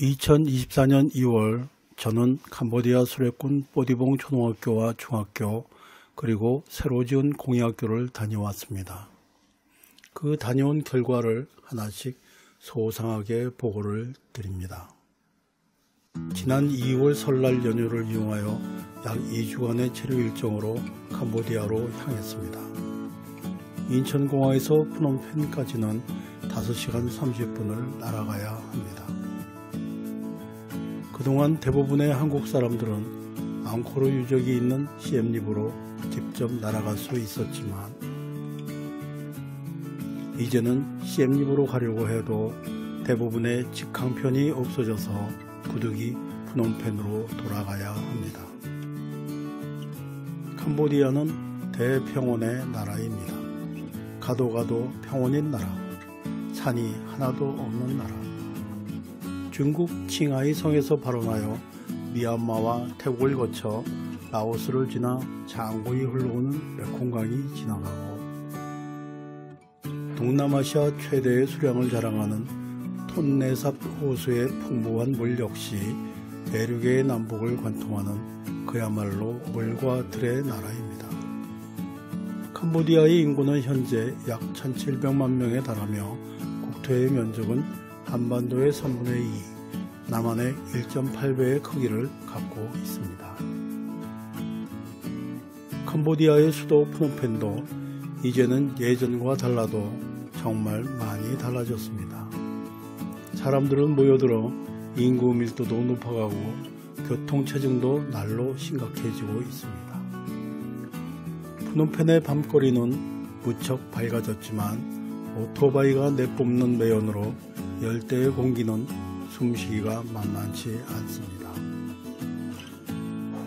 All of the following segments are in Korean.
2024년 2월 저는 캄보디아 수레군 뽀디봉 초등학교와 중학교 그리고 새로 지은 공예학교를 다녀왔습니다. 그 다녀온 결과를 하나씩 소상하게 보고를 드립니다. 지난 2월 설날 연휴를 이용하여 약 2주간의 체류 일정으로 캄보디아로 향했습니다. 인천공항에서 프놈펜까지는 5시간 30분을 날아가야 합니다. 그동안 대부분의 한국 사람들은 앙코르 유적이 있는 시엠립으로 직접 날아갈 수 있었지만 이제는 시엠립으로 가려고 해도 대부분의 직항편이 없어져서 부득이 프놈펜으로 돌아가야 합니다. 캄보디아는 대평원의 나라입니다. 가도 평원인 나라, 산이 하나도 없는 나라. 중국 칭하이 성에서 발원하여 미얀마와 태국을 거쳐 라오스를 지나 장고히 흘러오는 메콩강이 지나가고 동남아시아 최대의 수량을 자랑하는 톤레삽 호수의 풍부한 물 역시 대륙의 남북을 관통하는 그야말로 물과 들의 나라입니다. 캄보디아의 인구는 현재 약 1700만 명에 달하며 국토의 면적은 한반도의 3분의 2, 남한의 1.8배의 크기를 갖고 있습니다. 캄보디아의 수도 프놈펜도 이제는 예전과 달라도 정말 많이 달라졌습니다. 사람들은 모여들어 인구 밀도도 높아가고 교통체증도 날로 심각해지고 있습니다. 프놈펜의 밤거리는 무척 밝아졌지만 오토바이가 내뿜는 매연으로 열대의 공기는 숨쉬기가 만만치 않습니다.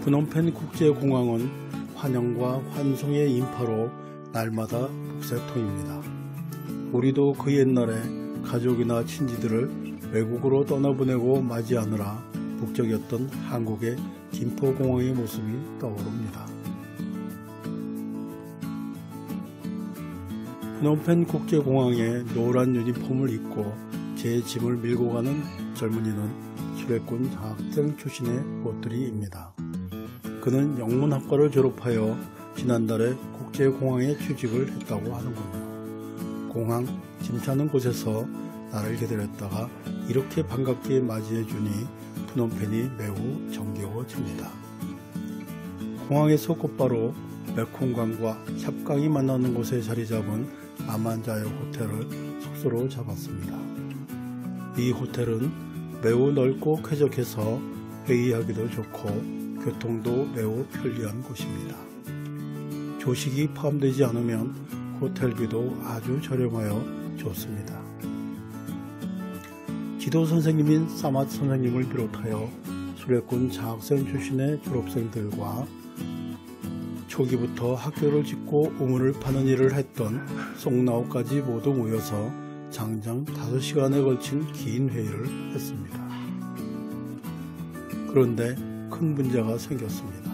프놈펜 국제공항은 환영과 환송의 인파로 날마다 북새통입니다. 우리도 그 옛날에 가족이나 친지들을 외국으로 떠나보내고 맞이하느라 북적였던 한국의 김포공항의 모습이 떠오릅니다. 프놈펜 국제공항에 노란 유니폼을 입고 제 짐을 밀고 가는 젊은이는 수레군 장학생 출신의 꽃들이입니다. 그는 영문학과를 졸업하여 지난달에 국제공항에 취직을 했다고 하는군요. 공항 짐 차는 곳에서 나를 기다렸다가 이렇게 반갑게 맞이해주니 프놈펜이 매우 정겨워집니다. 공항에서 곧바로 메콩강과 샵강이 만나는 곳에 자리 잡은 아만자역 호텔을 숙소로 잡았습니다. 이 호텔은 매우 넓고 쾌적해서 회의하기도 좋고 교통도 매우 편리한 곳입니다. 조식이 포함되지 않으면 호텔비도 아주 저렴하여 좋습니다. 지도 선생님인 사맛 선생님을 비롯하여 수레군 장학생 출신의 졸업생들과 초기부터 학교를 짓고 우물을 파는 일을 했던 송나오까지 모두 모여서 장장 5시간에 걸친 긴 회의를 했습니다. 그런데 큰 문제가 생겼습니다.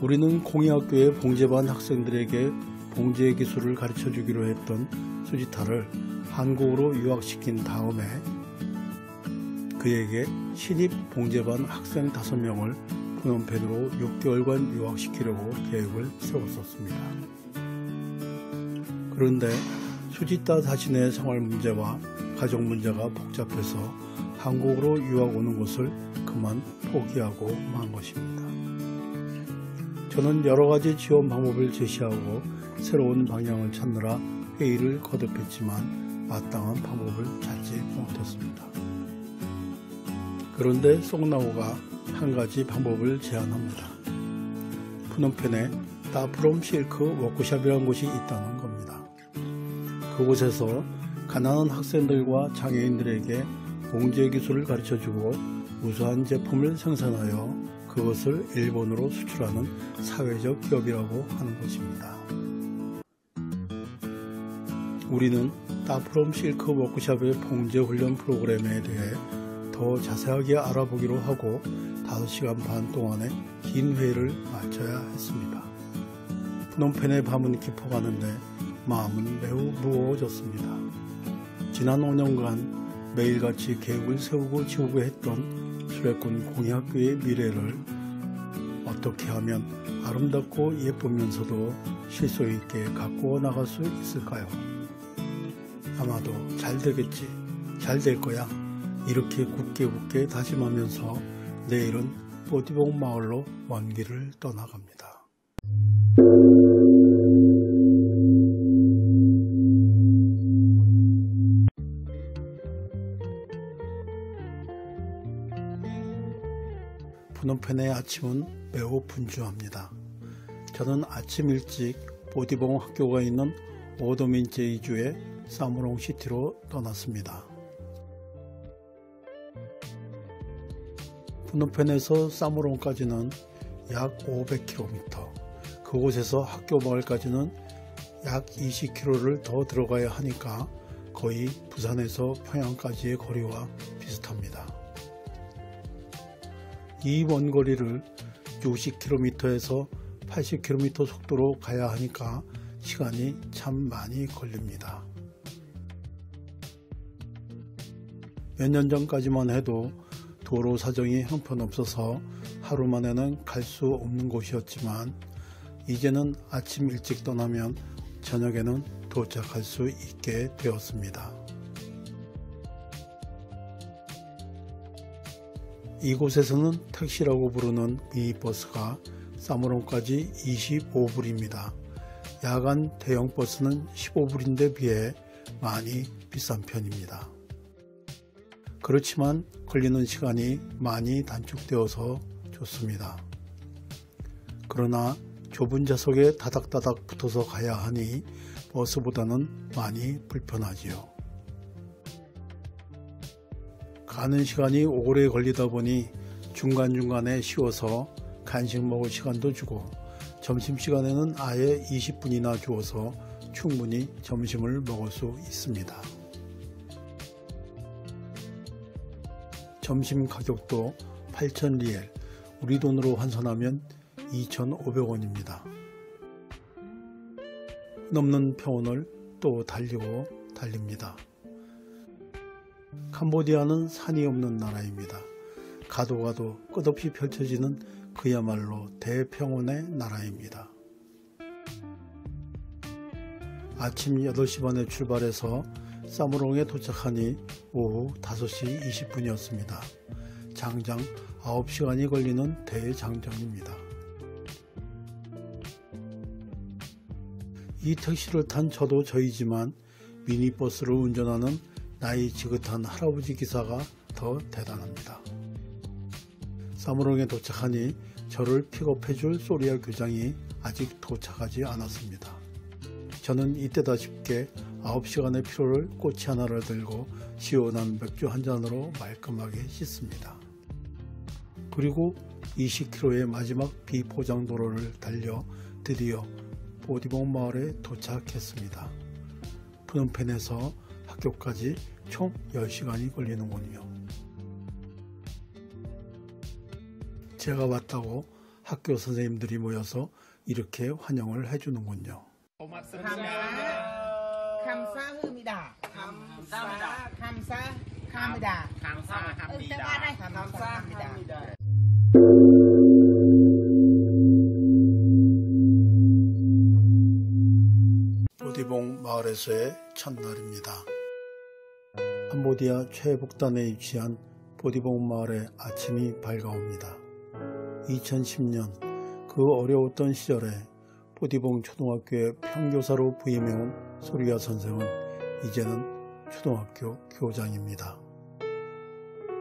우리는 공예학교의 봉제반 학생들에게 봉제 기술을 가르쳐 주기로 했던 수지타를 한국으로 유학시킨 다음에 그에게 신입 봉제반 학생 5명을 프놈펜으로 6개월간 유학시키려고 계획을 세웠었습니다. 그런데 수지타 자신의 생활 문제와 가족 문제가 복잡해서 한국으로 유학 오는 것을 그만 포기하고 만 것입니다. 저는 여러 가지 지원 방법을 제시하고 새로운 방향을 찾느라 회의를 거듭했지만 마땅한 방법을 찾지 못했습니다. 그런데 송나오가 한 가지 방법을 제안합니다. 프놈펜에 따프롬 실크 워크숍이라는 곳이 있다는 겁니다. 그곳에서 가난한 학생들과 장애인들에게 봉제 기술을 가르쳐주고 우수한 제품을 생산하여 그것을 일본으로 수출하는 사회적 기업이라고 하는 것입니다. 우리는 따프롬 실크 워크숍의 봉제 훈련 프로그램에 대해 더 자세하게 알아보기로 하고 5시간 반 동안의 긴 회의를 마쳐야 했습니다. 프놈펜의 밤은 깊어가는데 마음은 매우 무거워졌습니다. 지난 5년간 매일같이 계획을 세우고 지우고 했던 수레꾼 공예학교의 미래를 어떻게 하면 아름답고 예쁘면서도 실속 있게 가꾸어 나갈 수 있을까요? 아마도 잘 되겠지, 잘 될 거야, 이렇게 굳게 다짐하면서 내일은 뽀디봉 마을로 먼 길을 떠나갑니다. 푸놈펜의 아침은 매우 분주합니다. 저는 아침 일찍 뽀디봉 학교가 있는 오더민제이주의 사무롱시티로 떠났습니다. 푸놈펜에서 사무롱까지는 약 500km, 그곳에서 학교 마을까지는 약 20km를 더 들어가야 하니까 거의 부산에서 평양까지의 거리와 비슷합니다. 이 먼 거리를 60km에서 80km 속도로 가야 하니까 시간이 참 많이 걸립니다. 몇 년 전까지만 해도 도로 사정이 형편없어서 하루 만에는 갈 수 없는 곳이었지만 이제는 아침 일찍 떠나면 저녁에는 도착할 수 있게 되었습니다. 이곳에서는 택시라고 부르는 미니버스가 사무롱까지 25불입니다. 야간 대형버스는 15불인데 비해 많이 비싼 편입니다. 그렇지만 걸리는 시간이 많이 단축되어서 좋습니다. 그러나 좁은 좌석에 다닥다닥 붙어서 가야 하니 버스보다는 많이 불편하지요. 가는 시간이 오래 걸리다 보니 중간중간에 쉬어서 간식 먹을 시간도 주고 점심시간에는 아예 20분이나 주어서 충분히 점심을 먹을 수 있습니다. 점심 가격도 8,000리엘, 우리 돈으로 환산하면 2,500원입니다. 넘는 평원을 또 달리고 달립니다. 캄보디아는 산이 없는 나라입니다. 가도 끝없이 펼쳐지는 그야말로 대평원의 나라입니다. 아침 8시 반에 출발해서 사무롱에 도착하니 오후 5시 20분이었습니다. 장장 9시간이 걸리는 대장정입니다. 이 택시를 탄 저도 저이지만 미니버스를 운전하는 나이 지긋한 할아버지 기사가 더 대단합니다. 사무롱에 도착하니 저를 픽업해줄 소리아 교장이 아직 도착하지 않았습니다. 저는 이때다 싶게 9시간의 피로를 꼬치 하나를 들고 시원한 맥주 한 잔으로 말끔하게 씻습니다. 그리고 20km의 마지막 비포장도로를 달려 드디어 뽀디봉 마을에 도착했습니다. 푸놈펜에서 학교까지 총 10시간이 걸리는군요. 제가 왔다고 학교 선생님들이 모여서 이렇게 환영을 해주는군요. 감사합니다. 감사합니다. 뽀디봉 마을에서의 첫날입니다. 캄보디아 최북단에 위치한 뽀디봉 마을의 아침이 밝아옵니다. 2010년 그 어려웠던 시절에 뽀디봉 초등학교의 평교사로 부임해온 소리아 선생은 이제는 초등학교 교장입니다.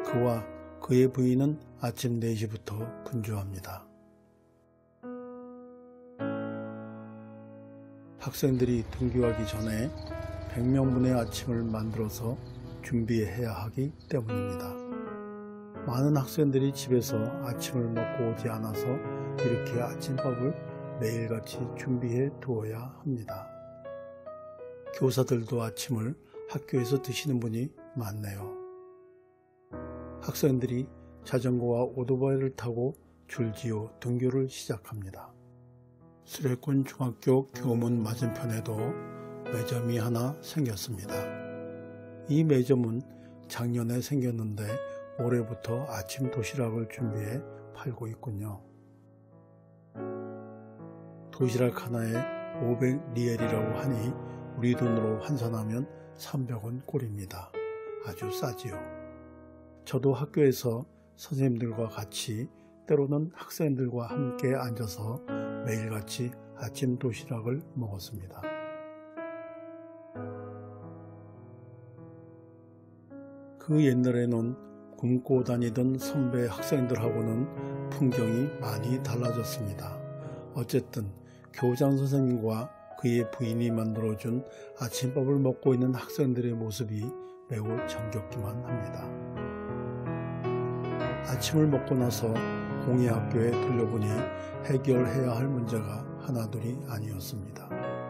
그와 그의 부인은 아침 4시부터 분주합니다. 학생들이 등교하기 전에 100명분의 아침을 만들어서 준비해야 하기 때문입니다. 많은 학생들이 집에서 아침을 먹고 오지 않아서 이렇게 아침밥을 매일같이 준비해 두어야 합니다. 교사들도 아침을 학교에서 드시는 분이 많네요. 학생들이 자전거와 오토바이를 타고 줄지어 등교를 시작합니다. 수레꾼 중학교 교문 맞은편에도 매점이 하나 생겼습니다. 이 매점은 작년에 생겼는데 올해부터 아침 도시락을 준비해 팔고 있군요. 도시락 하나에 500리엘이라고 하니 우리 돈으로 환산하면 300원 꼴입니다. 아주 싸지요. 저도 학교에서 선생님들과 같이 때로는 학생들과 함께 앉아서 매일같이 아침 도시락을 먹었습니다. 그 옛날에는 굶고 다니던 선배 학생들하고는 풍경이 많이 달라졌습니다. 어쨌든 교장 선생님과 그의 부인이 만들어준 아침밥을 먹고 있는 학생들의 모습이 매우 정겹기만 합니다. 아침을 먹고 나서 공예학교에 들려보니 해결해야 할 문제가 하나둘이 아니었습니다.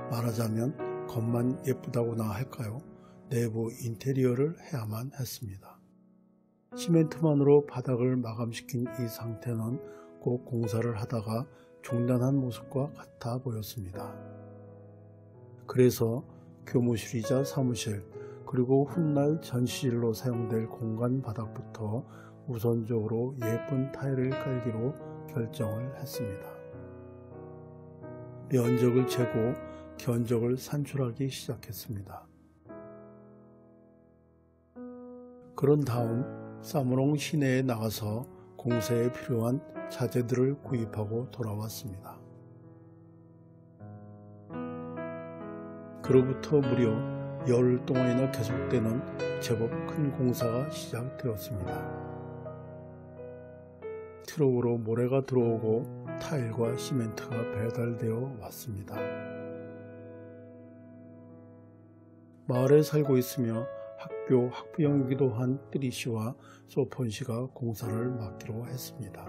말하자면 겉만 예쁘다고나 할까요? 내부 인테리어를 해야만 했습니다. 시멘트만으로 바닥을 마감시킨 이 상태는 꼭 공사를 하다가 중단한 모습과 같아 보였습니다. 그래서 교무실이자 사무실 그리고 훗날 전시실로 사용될 공간 바닥부터 우선적으로 예쁜 타일을 깔기로 결정을 했습니다. 면적을 재고 견적을 산출하기 시작했습니다. 그런 다음 사무롱 시내에 나가서 공사에 필요한 자재들을 구입하고 돌아왔습니다. 그로부터 무려 열흘 동안이나 계속되는 제법 큰 공사가 시작되었습니다. 트럭으로 모래가 들어오고 타일과 시멘트가 배달되어 왔습니다. 마을에 살고 있으며 학교 학부형이기도 한 뜨리씨와 소폰씨가 공사를 맡기로 했습니다.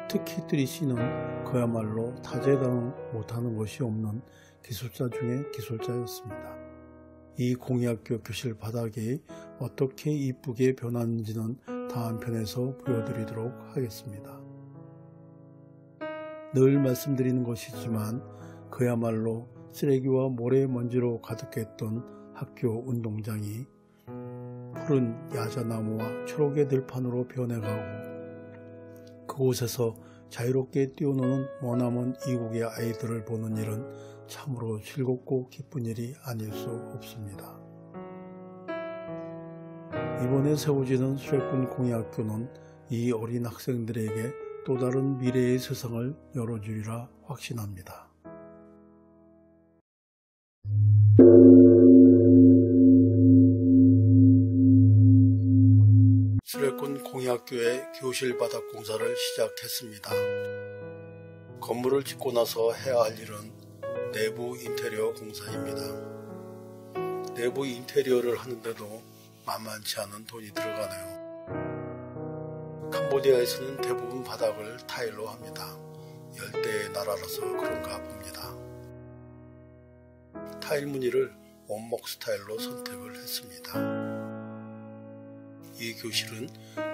특히 뜨리씨는 그야말로 다재다능 못하는 것이 없는 기술자 중에 기술자였습니다. 이 공예학교 교실 바닥이 어떻게 이쁘게 변하는지는 다음 편에서 보여드리도록 하겠습니다. 늘 말씀드리는 것이지만 그야말로 쓰레기와 모래먼지로 가득했던 학교 운동장이 푸른 야자나무와 초록의 들판으로 변해가고 그곳에서 자유롭게 뛰어노는 머나먼 이국의 아이들을 보는 일은 참으로 즐겁고 기쁜 일이 아닐 수 없습니다. 이번에 세워지는 수레꾼 공예학교는 이 어린 학생들에게 또 다른 미래의 세상을 열어주리라 확신합니다. 수레꾼 공예학교의 교실 바닥 공사를 시작했습니다. 건물을 짓고 나서 해야 할 일은 내부 인테리어 공사입니다. 내부 인테리어를 하는데도 만만치 않은 돈이 들어가네요. 캄보디아에서는 대부분 바닥을 타일로 합니다. 열대의 나라라서 그런가 봅니다. 타일 무늬를 원목 스타일로 선택을 했습니다. 이 교실은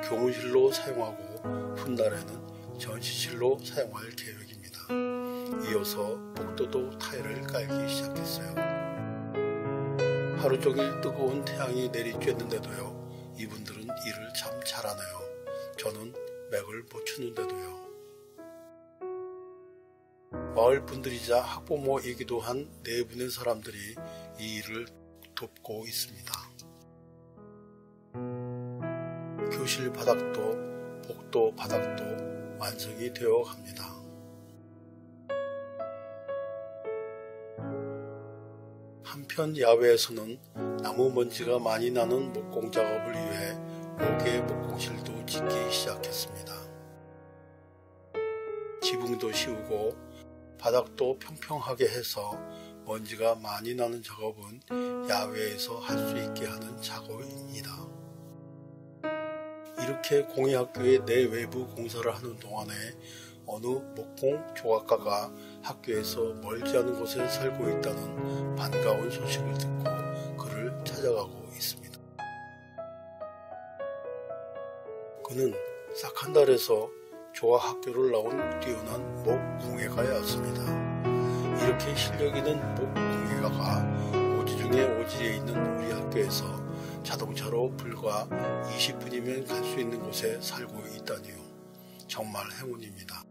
교무실로 사용하고 훗날에는 전시실로 사용할 계획입니다. 이어서 복도도 타일을 깔기 시작했어요. 하루 종일 뜨거운 태양이 내리쬐는데도요. 이분들은 일을 참 잘하네요. 저는 맥을 못 추는데도요. 마을 분들이자 학부모이기도 한 네 분의 사람들이 이 일을 돕고 있습니다. 교실 바닥도 복도 바닥도 완성이 되어 갑니다. 한편 야외에서는 나무 먼지가 많이 나는 목공 작업을 위해 5개의 목공실도 짓기 시작했습니다. 지붕도 씌우고 바닥도 평평하게 해서 먼지가 많이 나는 작업은 야외에서 할 수 있게 하는 작업입니다. 이렇게 공예학교의 내외부 공사를 하는 동안에 어느 목공 조각가가 학교에서 멀지 않은 곳에 살고 있다는 반가운 소식을 듣고 그를 찾아가고 있습니다. 그는 싹 한 달에서 조각학교를 나온 뛰어난 목공예가였습니다. 이렇게 실력 있는 목공예가가 오지 중에 오지에 있는 우리 학교에서 자동차로 불과 20분이면 갈 수 있는 곳에 살고 있다니요. 정말 행운입니다.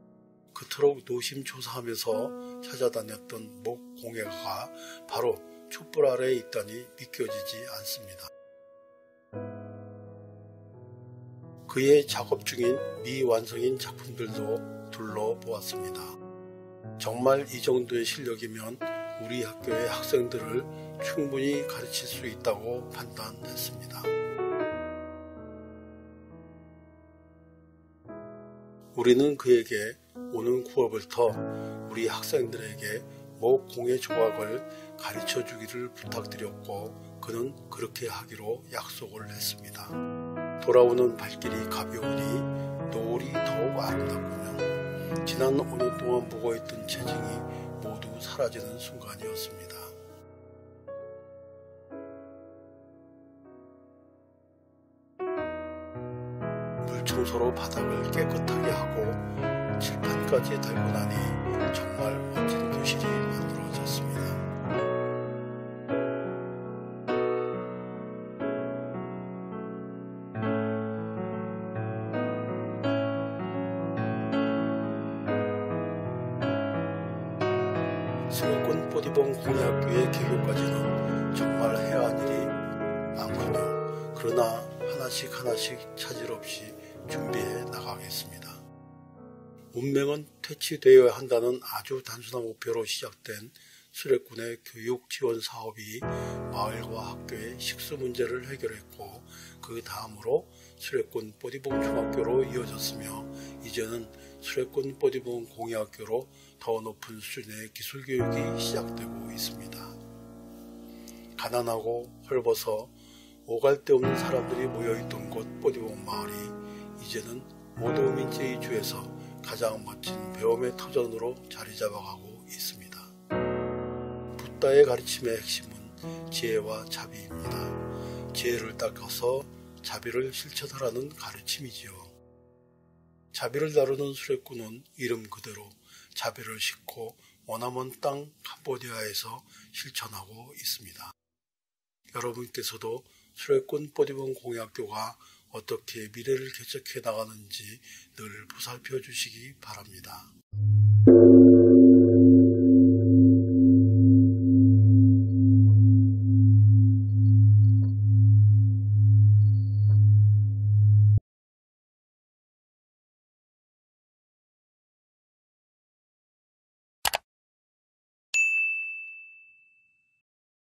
그토록 노심초사하면서 찾아다녔던 목공예가가 바로 촛불 아래에 있다니 믿겨지지 않습니다. 그의 작업 중인 미완성인 작품들도 둘러보았습니다. 정말 이 정도의 실력이면 우리 학교의 학생들을 충분히 가르칠 수 있다고 판단했습니다. 우리는 그에게 오는 9월부터 우리 학생들에게 목공예 조각을 가르쳐 주기를 부탁드렸고 그는 그렇게 하기로 약속을 했습니다. 돌아오는 발길이 가벼우니 노을이 더욱 아름답군요. 지난 5년 동안 묵어있던 체증이 모두 사라지는 순간이었습니다. 물청소로 바닥을 깨끗하게 하고 칠판까지 달고 나니 정말 멋진 교실이 만들어졌습니다. 수료권 보디봉 공예학교의 개교까지는 정말 해야 할 일이 많군요. 그러나 하나씩 차질 없이 준비해 나가겠습니다. 운명은 퇴치되어야 한다는 아주 단순한 목표로 시작된 수료권의 교육 지원 사업이 마을과 학교의 식수 문제를 해결했고 그 다음으로 수료권 보디봉 중학교로 이어졌으며 이제는 수료권 보디봉 공예학교로 더 높은 수준의 기술교육이 시작되고 있습니다. 가난하고 헐벗어 오갈 데 없는 사람들이 모여있던 곳 보디봉 마을이 이제는 모도민제이 주에서 가장 멋진 배움의 터전으로 자리 잡아가고 있습니다. 붓다의 가르침의 핵심은 지혜와 자비입니다. 지혜를 닦아서 자비를 실천하라는 가르침이지요. 자비를 다루는 수레꾼은 이름 그대로 자비를 싣고 머나먼 땅 캄보디아에서 실천하고 있습니다. 여러분께서도 수레꾼 보디봉 공예학교가 어떻게 미래를 개척해 나가는지 늘 보살펴 주시기 바랍니다.